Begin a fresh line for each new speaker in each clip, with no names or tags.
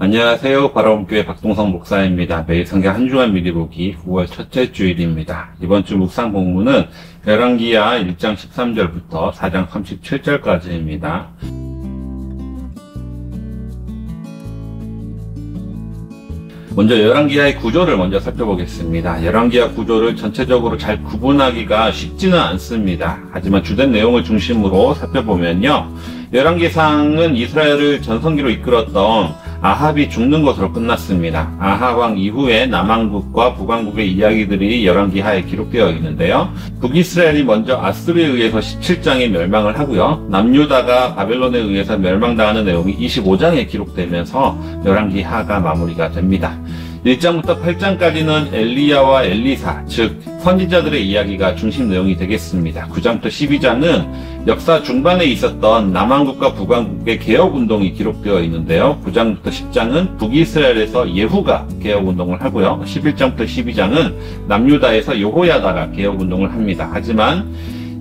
안녕하세요. 바라봄교회 박동성 목사입니다. 매일 성경 한 주간 미리 보기 9월 첫째 주일입니다. 이번 주 묵상 본문은 열왕기하 1장 13절부터 4장 37절까지입니다. 먼저 열왕기하의 구조를 먼저 살펴보겠습니다. 열왕기하 구조를 전체적으로 잘 구분하기가 쉽지는 않습니다. 하지만 주된 내용을 중심으로 살펴보면요, 열왕기상은 이스라엘을 전성기로 이끌었던 아합이 죽는 것으로 끝났습니다. 아합 왕 이후에 남왕국과 북왕국의 이야기들이 열왕기하에 기록되어 있는데요, 북이스라엘이 먼저 아수르에 의해서 17장에 멸망을 하고요, 남유다가 바벨론에 의해서 멸망당하는 내용이 25장에 기록되면서 열왕기하가 마무리가 됩니다. 1장부터 8장까지는 엘리야와 엘리사, 즉 선지자들의 이야기가 중심 내용이 되겠습니다. 9장부터 12장은 역사 중반에 있었던 남왕국과 북왕국의 개혁운동이 기록되어 있는데요, 9장부터 10장은 북이스라엘에서 예후가 개혁운동을 하고요, 11장부터 12장은 남유다에서 여호야다가 개혁운동을 합니다. 하지만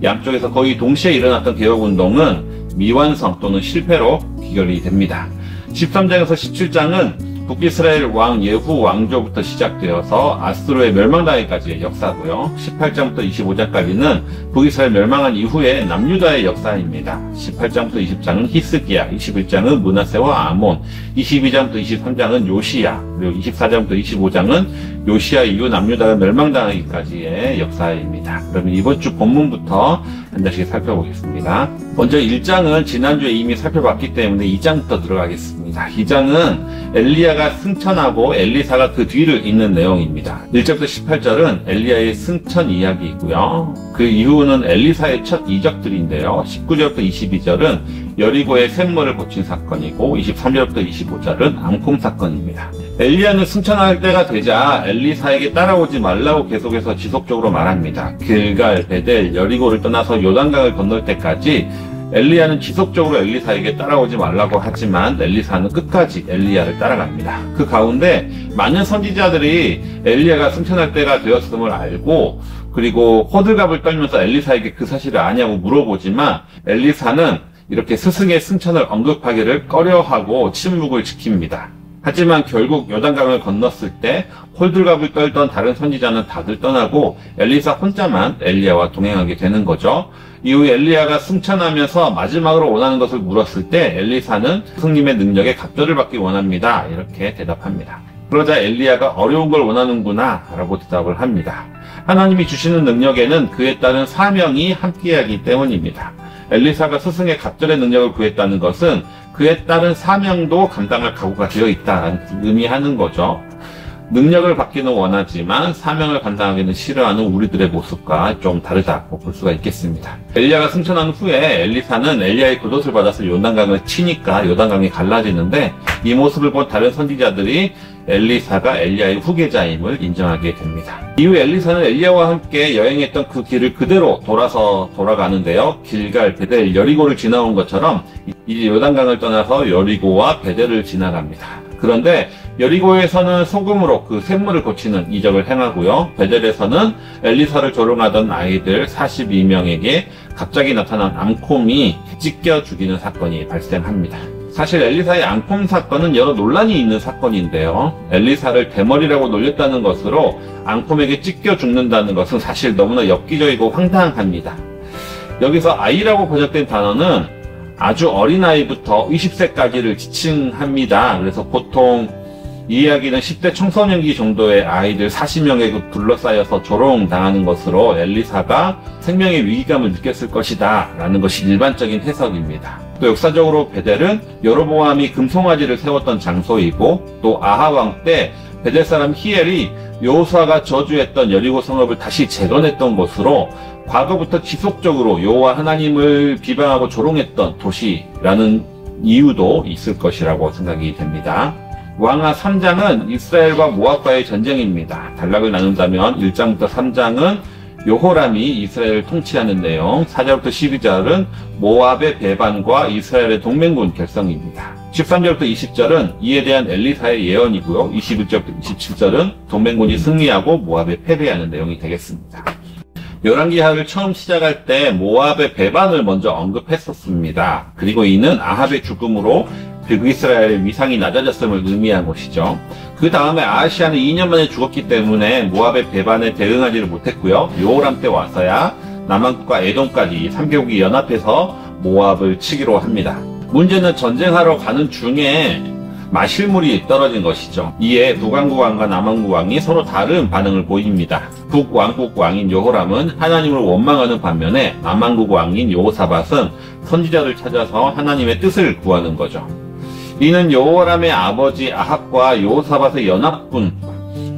양쪽에서 거의 동시에 일어났던 개혁운동은 미완성 또는 실패로 귀결이 됩니다. 13장에서 17장은 북이스라엘 왕 예후 왕조부터 시작되어서 아수르의 멸망당하기까지의 역사고요, 18장부터 25장까지는 북이스라엘 멸망한 이후에 남유다의 역사입니다. 18장부터 20장은 히스기야, 21장은 므낫세와 아몬, 22장부터 23장은 요시야, 그리고 24장부터 25장은 요시야 이후 남유다가 멸망당하기까지의 역사입니다. 그러면 이번 주 본문부터 한 장씩 살펴보겠습니다. 먼저 1장은 지난주에 이미 살펴봤기 때문에 2장부터 들어가겠습니다. 2장은 엘리야가 승천하고 엘리사가 그 뒤를 잇는 내용입니다. 1절부터 18절은 엘리야의 승천 이야기이고요, 그 이후는 엘리사의 첫 이적들인데요, 19절부터 22절은 여리고의 샘물을 고친 사건이고 23절부터 25절은 앙콤 사건입니다. 엘리야는 승천할 때가 되자 엘리사에게 따라오지 말라고 계속해서 지속적으로 말합니다. 길갈, 베델, 여리고를 떠나서 요단강을 건널 때까지 엘리야는 지속적으로 엘리사에게 따라오지 말라고 하지만 엘리사는 끝까지 엘리야를 따라갑니다. 그 가운데 많은 선지자들이 엘리야가 승천할 때가 되었음을 알고, 그리고 호들갑을 떨면서 엘리사에게 그 사실을 아냐고 물어보지만 엘리사는 이렇게 스승의 승천을 언급하기를 꺼려하고 침묵을 지킵니다. 하지만 결국 요단강을 건넜을 때 홀들갑을 떨던 다른 선지자는 다들 떠나고 엘리사 혼자만 엘리야와 동행하게 되는 거죠. 이후에 엘리야가 승천하면서 마지막으로 원하는 것을 물었을 때 엘리사는 스승님의 능력에 갑절을 받기 원합니다, 이렇게 대답합니다. 그러자 엘리야가 어려운 걸 원하는구나 라고 대답을 합니다. 하나님이 주시는 능력에는 그에 따른 사명이 함께하기 때문입니다. 엘리사가 스승의 갑절의 능력을 구했다는 것은 그에 따른 사명도 감당할 각오가 되어 있다는 의미하는 거죠. 능력을 받기는 원하지만 사명을 감당하기는 싫어하는 우리들의 모습과 좀 다르다고 볼 수가 있겠습니다. 엘리야가 승천한 후에 엘리사는 엘리야의 겉옷을 받아서 요단강을 치니까 요단강이 갈라지는데, 이 모습을 본 다른 선지자들이 엘리사가 엘리야의 후계자임을 인정하게 됩니다. 이후 엘리사는 엘리야와 함께 여행했던 그 길을 그대로 돌아가는데요, 길갈, 베델, 여리고를 지나온 것처럼 이제 요단강을 떠나서 여리고와 베델을 지나갑니다. 그런데 여리고에서는 소금으로 그 샘물을 고치는 이적을 행하고요, 베델에서는 엘리사를 조롱하던 아이들 42명에게 갑자기 나타난 앙콤이 찢겨 죽이는 사건이 발생합니다. 사실 엘리사의 앙콤 사건은 여러 논란이 있는 사건인데요, 엘리사를 대머리라고 놀렸다는 것으로 앙콤에게 찢겨 죽는다는 것은 사실 너무나 엽기적이고 황당합니다. 여기서 아이라고 번역된 단어는 아주 어린아이부터 20세까지를 지칭합니다. 그래서 보통 이 이야기는 10대 청소년기 정도의 아이들 40명에 둘러싸여서 조롱당하는 것으로 엘리사가 생명의 위기감을 느꼈을 것이다 라는 것이 일반적인 해석입니다. 또 역사적으로 베델은 여로보암이 금송아지를 세웠던 장소이고, 또 아합 왕 때 베델 사람 히엘이 여호수아가 저주했던 여리고 성읍을 다시 재건했던 곳으로 과거부터 지속적으로 여호와 하나님을 비방하고 조롱했던 도시라는 이유도 있을 것이라고 생각이 됩니다. 왕하 3장은 이스라엘과 모압과의 전쟁입니다. 단락을 나눈다면 1장부터 3장은 요호람이 이스라엘을 통치하는 내용, 4절부터 12절은 모압의 배반과 이스라엘의 동맹군 결성입니다. 13절부터 20절은 이에 대한 엘리사의 예언이고요, 21절부터 27절은 동맹군이 승리하고 모압에 패배하는 내용이 되겠습니다. 열왕기하를 처음 시작할 때 모압의 배반을 먼저 언급했었습니다. 그리고 이는 아합의 죽음으로 북이스라엘의 위상이 낮아졌음을 의미한 것이죠. 그 다음에 아하시아는 2년 만에 죽었기 때문에 모압의 배반에 대응하지를 못했고요. 요호람 때 와서야 남한국과 에돔까지 3개국이 연합해서 모압을 치기로 합니다. 문제는 전쟁하러 가는 중에 마실물이 떨어진 것이죠. 이에 북왕국 왕과 남왕국 왕이 서로 다른 반응을 보입니다. 북왕국 왕인 요호람은 하나님을 원망하는 반면에 남왕국 왕인 여호사밧은 선지자를 찾아서 하나님의 뜻을 구하는 거죠. 이는 여호람의 아버지 아합과 여호사밧의 연합군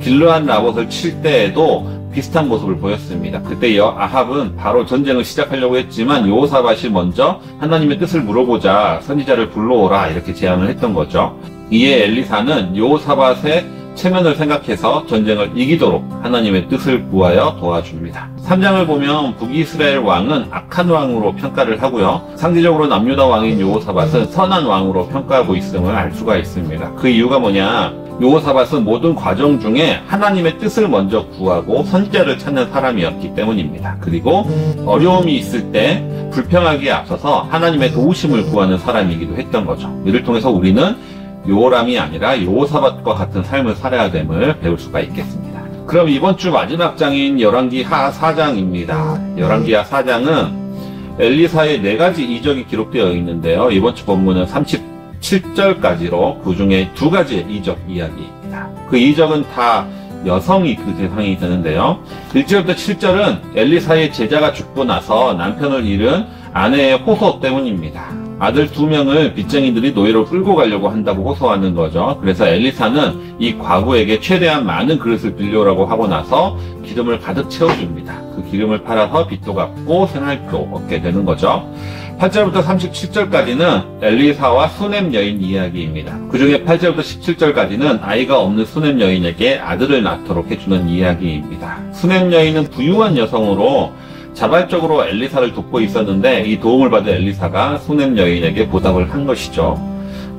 길르앗 라봇을 칠 때에도 비슷한 모습을 보였습니다. 그때 아합은 바로 전쟁을 시작하려고 했지만 여호사밧이 먼저 하나님의 뜻을 물어보자 선지자를 불러오라 이렇게 제안을 했던 거죠. 이에 엘리사는 여호사밧의 체면을 생각해서 전쟁을 이기도록 하나님의 뜻을 구하여 도와줍니다. 3장을 보면 북이스라엘 왕은 악한 왕으로 평가를 하고요. 상대적으로 남유다 왕인 여호사밧은 선한 왕으로 평가하고 있음을 알 수가 있습니다. 그 이유가 뭐냐? 여호사밧은 모든 과정 중에 하나님의 뜻을 먼저 구하고 선지자를 찾는 사람이었기 때문입니다. 그리고 어려움이 있을 때 불평하기에 앞서서 하나님의 도우심을 구하는 사람이기도 했던 거죠. 이를 통해서 우리는 요호람이 아니라 여호사밧과 같은 삶을 살아야 됨을 배울 수가 있겠습니다. 그럼 이번 주 마지막 장인 열왕기하 4장입니다. 열왕기하 4장은 엘리사의 4가지 이적이 기록되어 있는데요. 이번 주 본문은 37절까지로 그 중에 2가지의 이적 이야기입니다. 그 이적은 다 여성이 그 대상이 되는데요. 1절부터 7절은 엘리사의 제자가 죽고 나서 남편을 잃은 아내의 호소 때문입니다. 아들 2명을 빚쟁이들이 노예로 끌고 가려고 한다고 호소하는 거죠. 그래서 엘리사는 이 과부에게 최대한 많은 그릇을 빌려오라고 하고 나서 기름을 가득 채워줍니다. 그 기름을 팔아서 빚도 갚고 생활도 얻게 되는 거죠. 8절부터 37절까지는 엘리사와 수넴 여인 이야기입니다. 그 중에 8절부터 17절까지는 아이가 없는 수넴 여인에게 아들을 낳도록 해주는 이야기입니다. 수넴 여인은 부유한 여성으로 자발적으로 엘리사를 돕고 있었는데 이 도움을 받은 엘리사가 수넴 여인에게 보답을 한 것이죠.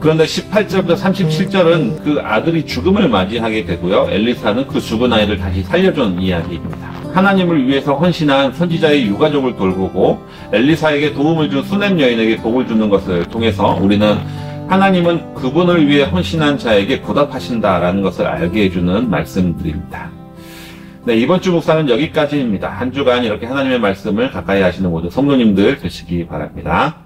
그런데 18절부터 37절은 그 아들이 죽음을 맞이하게 되고요. 엘리사는 그 죽은 아이를 다시 살려준 이야기입니다. 하나님을 위해서 헌신한 선지자의 유가족을 돌보고 엘리사에게 도움을 준 수넴 여인에게 복을 주는 것을 통해서 우리는 하나님은 그분을 위해 헌신한 자에게 보답하신다라는 것을 알게 해주는 말씀들입니다. 네, 이번 주 묵상은 여기까지입니다. 한 주간 이렇게 하나님의 말씀을 가까이 하시는 모든 성도님들 되시기 바랍니다.